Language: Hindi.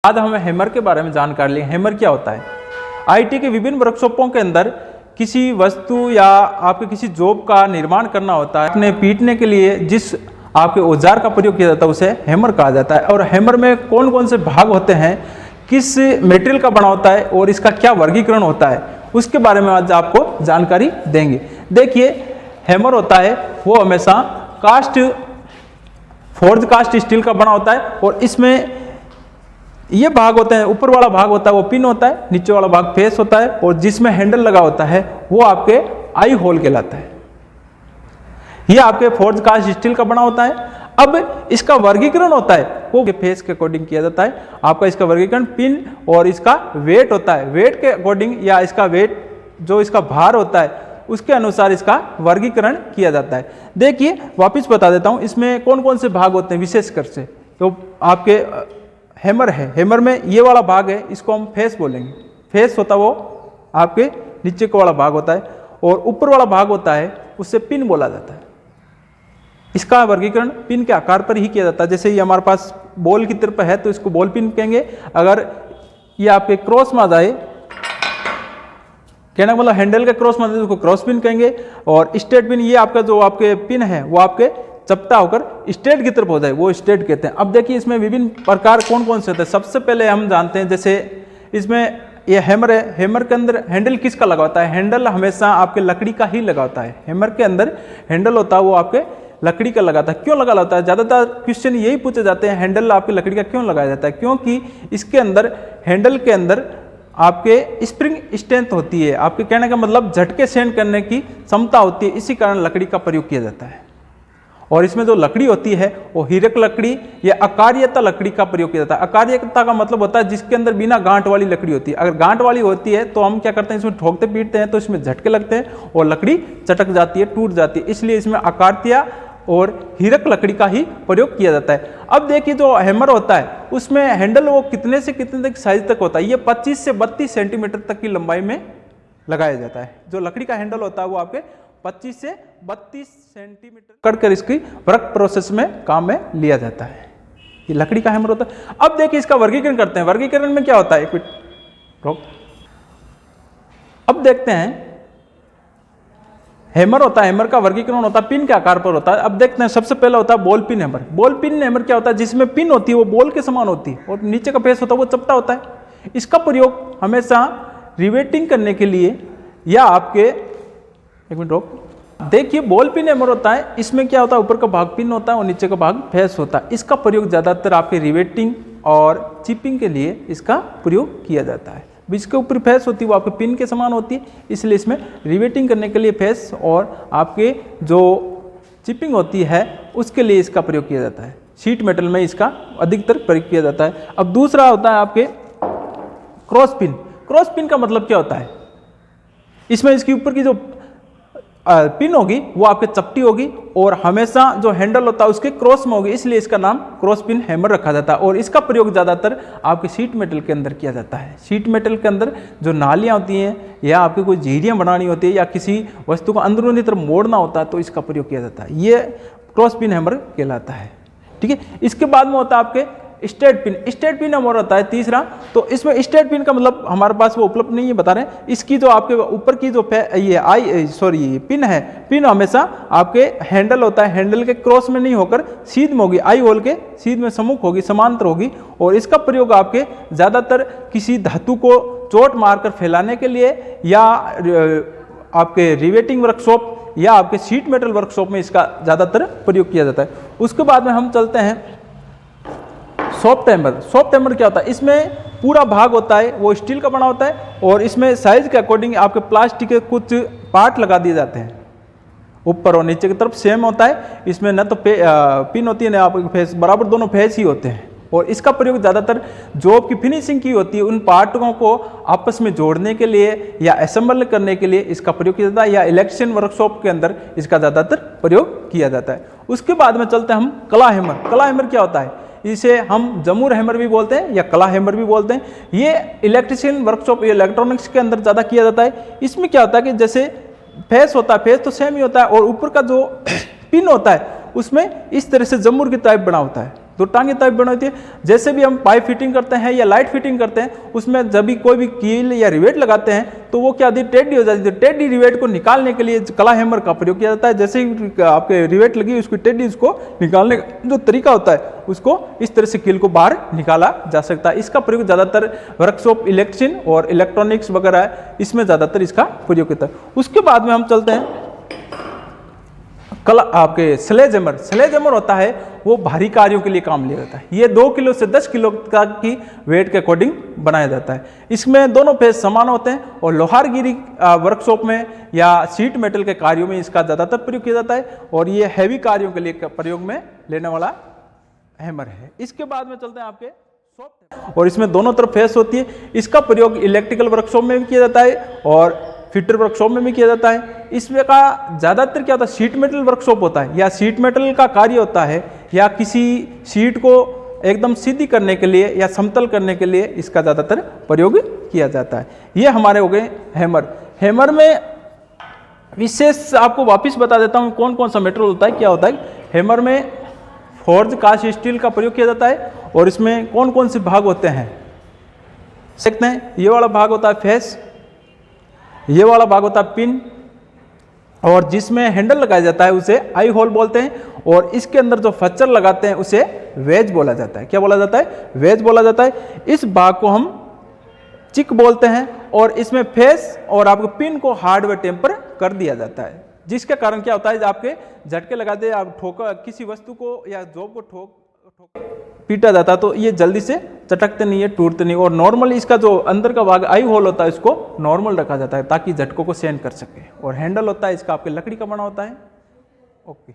आज हमें हैमर के बारे में जानकारी लें। हैमर क्या होता है? आईटी के विभिन्न वर्कशॉपों के अंदर किसी वस्तु या आपके किसी जॉब का निर्माण करना होता है, अपने पीटने के लिए जिस आपके औजार का प्रयोग किया जाता है उसे हैमर कहा जाता है। और हैमर में कौन कौन से भाग होते हैं, किस मटेरियल का बना होता है और इसका क्या वर्गीकरण होता है, उसके बारे में आज आपको जानकारी देंगे। देखिए, हैमर होता है वो हमेशा फोर्ज कास्ट स्टील का बना होता है और इसमें ये भाग होते हैं, ऊपर वाला भाग होता है वो पिन होता है, नीचे वाला भाग फेस होता है और जिसमें हैंडल लगा होता है वो आपके आई होल कहलाता है। ये आपके फोर्ज कास्ट स्टील का बना होता है। अब इसका वर्गीकरण होता है वो फेस के अकॉर्डिंग किया जाता है। आपका इसका वर्गीकरण पिन और इसका वेट होता है, वेट के अकॉर्डिंग या इसका वेट जो इसका भार होता है उसके अनुसार इसका वर्गीकरण किया जाता है। देखिए, वापिस बता देता हूं इसमें कौन कौन से भाग होते हैं विशेषकर से। तो आपके हैमर है, हैमर में ये वाला भाग है, इसको हम फेस बोलेंगे। फेस होता है वो आपके नीचे का वाला भाग होता है और ऊपर वाला भाग होता है उससे पिन बोला जाता है। इसका वर्गीकरण पिन के आकार पर ही किया जाता है। जैसे ये हमारे पास बॉल की तरफ है तो इसको बॉल पिन कहेंगे। अगर ये आपके क्रॉस में आ जाए, कहना मतलब हैंडल के क्रॉस में आ जाए तो उसको क्रॉस पिन कहेंगे। और स्ट्रेट पिन, ये आपका जो आपके पिन है वो आपके चपटा होकर स्ट्रेट की तरफ हो जाए वो स्ट्रेट कहते हैं। अब देखिए इसमें विभिन्न प्रकार कौन कौन से होते हैं। सबसे पहले हम जानते हैं, जैसे इसमें ये हैमर है, हैमर के अंदर हैंडल किसका लगा होता है? हैंडल हमेशा आपके लकड़ी का ही लगा होता है। हैमर के अंदर हैंडल होता है वो आपके लकड़ी का लगाता है। क्यों लगा होता है? ज़्यादातर क्वेश्चन यही पूछे जाते हैं, हैंडल आपकी लकड़ी का क्यों लगाया जाता है? क्योंकि इसके अंदर हैंडल के अंदर आपके स्प्रिंग स्ट्रेंथ होती है, आपके कहने का मतलब झटके सहन करने की क्षमता होती है, इसी कारण लकड़ी का प्रयोग किया जाता है। और इसमें जो लकड़ी होती है वो हीरक लकड़ी या अकार्यता लकड़ी का प्रयोग किया जाता है। अकार्यता का मतलब होता है जिसके अंदर बिना गांठ वाली लकड़ी होती है। अगर गांठ वाली होती है तो हम क्या करते हैं, इसमें ठोकते पीटते हैं तो इसमें झटके लगते हैं और लकड़ी चटक जाती है, टूट जाती है। इसलिए इसमें अकार्यता और हीरक लकड़ी का ही प्रयोग किया जाता है। अब देखिए, जो हैमर होता है उसमें हैंडल वो कितने से कितने तक साइज तक होता है? ये 25 से 32 सेंटीमीटर तक की लंबाई में लगाया जाता है। जो लकड़ी का हैंडल होता है वो आपके 25 से 32 सेंटीमीटर कटकर इसकी वर्क प्रोसेस में काम में लिया जाता है। ये लकड़ी का हैमर होता है। अब देखिए इसका वर्गीकरण करते हैं। वर्गीकरण में क्या होता है, एक मिनट रोक। अब देखते हैं, हैमर होता है, हैमर का वर्गीकरण होता है पिन के आकार पर होता है। अब देखते हैं, सबसे पहला होता है ball pin hammer. Ball pin hammer क्या होता है? जिसमें पिन होती है वो बॉल के समान होती है और नीचे का फेस होता है वो चपटा होता है। इसका प्रयोग हमेशा रिवेटिंग करने के लिए या आपके, एक मिनट रोक। देखिए, बॉल पिन हैमर होता है, इसमें क्या होता है, ऊपर का भाग पिन होता है और नीचे का भाग फेस होता है। इसका प्रयोग ज़्यादातर आपके रिवेटिंग और चिपिंग के लिए इसका प्रयोग किया जाता है। इसके ऊपर फेस होती है वो आपके पिन के समान होती है, इसलिए इसमें रिवेटिंग करने के लिए फेस और आपके जो चिपिंग होती है उसके लिए इसका प्रयोग किया जाता है। शीट मेटल में इसका अधिकतर प्रयोग किया जाता है। अब दूसरा होता है आपके क्रॉस पिन। क्रॉस पिन का मतलब क्या होता है? इसमें इसके ऊपर की जो पिन होगी वो आपके चपटी होगी और हमेशा जो हैंडल होता है उसके क्रॉस में होगी, इसलिए इसका नाम क्रॉस पिन हैमर रखा जाता है। और इसका प्रयोग ज़्यादातर आपके शीट मेटल के अंदर किया जाता है। शीट मेटल के अंदर जो नालियाँ होती हैं या आपकी कोई झीरियाँ बनानी होती है या किसी वस्तु को अंदरूनी तरफ मोड़ना होता है तो इसका प्रयोग किया जाता है। ये क्रॉस पिन हैमर कहलाता है। ठीक है, इसके बाद में होता है आपके straight pin. Straight pin hammer होता है तीसरा। तो इसमें स्ट्रेट पिन का मतलब हमारे पास वो उपलब्ध नहीं है, बता रहे हैं। इसकी जो आपके ऊपर की जो ये पिन है, पिन हमेशा आपके हैंडल होता है, हैंडल के क्रॉस में नहीं होकर सीध में होगी, आई होल के सीध में सम्मुख होगी, समांतर होगी। और इसका प्रयोग आपके ज़्यादातर किसी धातु को चोट मारकर फैलाने के लिए या आपके रिवेटिंग वर्कशॉप या आपके शीट मेटल वर्कशॉप में इसका ज़्यादातर प्रयोग किया जाता है। उसके बाद में हम चलते हैं सॉफ्ट हैमर। सॉफ्ट हैमर क्या होता है? इसमें पूरा भाग होता है वो स्टील का बना होता है और इसमें साइज के अकॉर्डिंग आपके प्लास्टिक के कुछ पार्ट लगा दिए जाते हैं। ऊपर और नीचे की तरफ सेम होता है। इसमें न तो पिन होती है न आपके फेस, बराबर दोनों फेस ही होते हैं। और इसका प्रयोग ज़्यादातर जॉब की फिनिशिंग की होती है उन पार्टों को आपस में जोड़ने के लिए या असेंबल करने के लिए इसका प्रयोग किया जाता है, या इलेक्ट्रिशियन वर्कशॉप के अंदर इसका ज़्यादातर प्रयोग किया जाता है। उसके बाद में चलते हैं हम कला हैमर। कला हैमर क्या होता है? इसे हम जमूर हैमर भी बोलते हैं या कला हैमर भी बोलते हैं। ये इलेक्ट्रिशियन वर्कशॉप, इलेक्ट्रॉनिक्स के अंदर ज़्यादा किया जाता है। इसमें क्या होता है कि जैसे फेस होता है, फेस तो सेम ही होता है और ऊपर का जो पिन होता है उसमें इस तरह से जमूर की टाइप बना होता है। दो टांगे टाइप बनी होती है। जैसे भी हम पाइप फिटिंग करते हैं या लाइट फिटिंग करते हैं, उसमें जब भी कोई भी कील या रिवेट लगाते हैं तो वो क्या होती है, टेढ़ी हो जाती है। टेढ़ी रिवेट को निकालने के लिए कला हैमर का प्रयोग किया जाता है। जैसे ही आपके रिवेट लगी उसकी टेढ़ी, उसको निकालने का जो तरीका होता है उसको इस तरह से कील को बाहर निकाला जा सकता है। इसका प्रयोग ज़्यादातर वर्कशॉप इलेक्ट्रिशियन और इलेक्ट्रॉनिक्स वगैरह है, इसमें ज़्यादातर इसका प्रयोग होता है। उसके बाद में हम चलते हैं कला आपके स्लेज हैमर। स्लेज हैमर होता है वो भारी कार्यों के लिए काम लिया जाता है। ये 2 किलो से 10 किलो तक की वेट के अकॉर्डिंग बनाया जाता है। इसमें दोनों फेस समान होते हैं और लोहारगिरी वर्कशॉप में या शीट मेटल के कार्यों में इसका ज़्यादातर प्रयोग किया जाता है और ये हैवी कार्यों के लिए प्रयोग में लेने वाला हैमर है। इसके बाद में चलते हैं आपके सॉफ्ट, और इसमें दोनों तरफ फेस होती है। इसका प्रयोग इलेक्ट्रिकल वर्कशॉप में भी किया जाता है और फिटर वर्कशॉप में भी किया जाता है। इसमें का ज़्यादातर क्या होता है, शीट मेटल वर्कशॉप होता है या शीट मेटल का कार्य होता है या किसी शीट को एकदम सीधी करने के लिए या समतल करने के लिए इसका ज़्यादातर प्रयोग किया जाता है। ये हमारे हो गए हैमर। हैमर में विशेष आपको वापस बता देता हूँ कौन कौन सा मेटेरियल होता है, क्या होता है। हैमर में फोर्ज कास्ट स्टील का प्रयोग किया जाता है और इसमें कौन कौन से भाग होते हैं देखते हैं। ये वाला भाग होता है फेस, ये वाला भाग होता है पिन, और जिसमें हैंडल लगाया जाता है उसे आई होल बोलते हैं, और इसके अंदर जो फच्चर लगाते हैं उसे वेज बोला जाता है। क्या बोला जाता है, वेज बोला जाता है। इस भाग को हम चिक बोलते हैं और इसमें फेस और आपके पिन को हार्डवेयर टेम्पर कर दिया जाता है, जिसके कारण क्या होता है, आपके झटके लगाते हैं, आप ठोका किसी वस्तु को या जॉब को ठोक पीटा जाता है तो ये जल्दी से चटकते नहीं है, टूटते नहीं। और नॉर्मली इसका जो अंदर का भाग आई होल होता है इसको नॉर्मल रखा जाता है ताकि झटकों को सहन कर सके। और हैंडल होता है इसका आपके लकड़ी का बना होता है। ओके।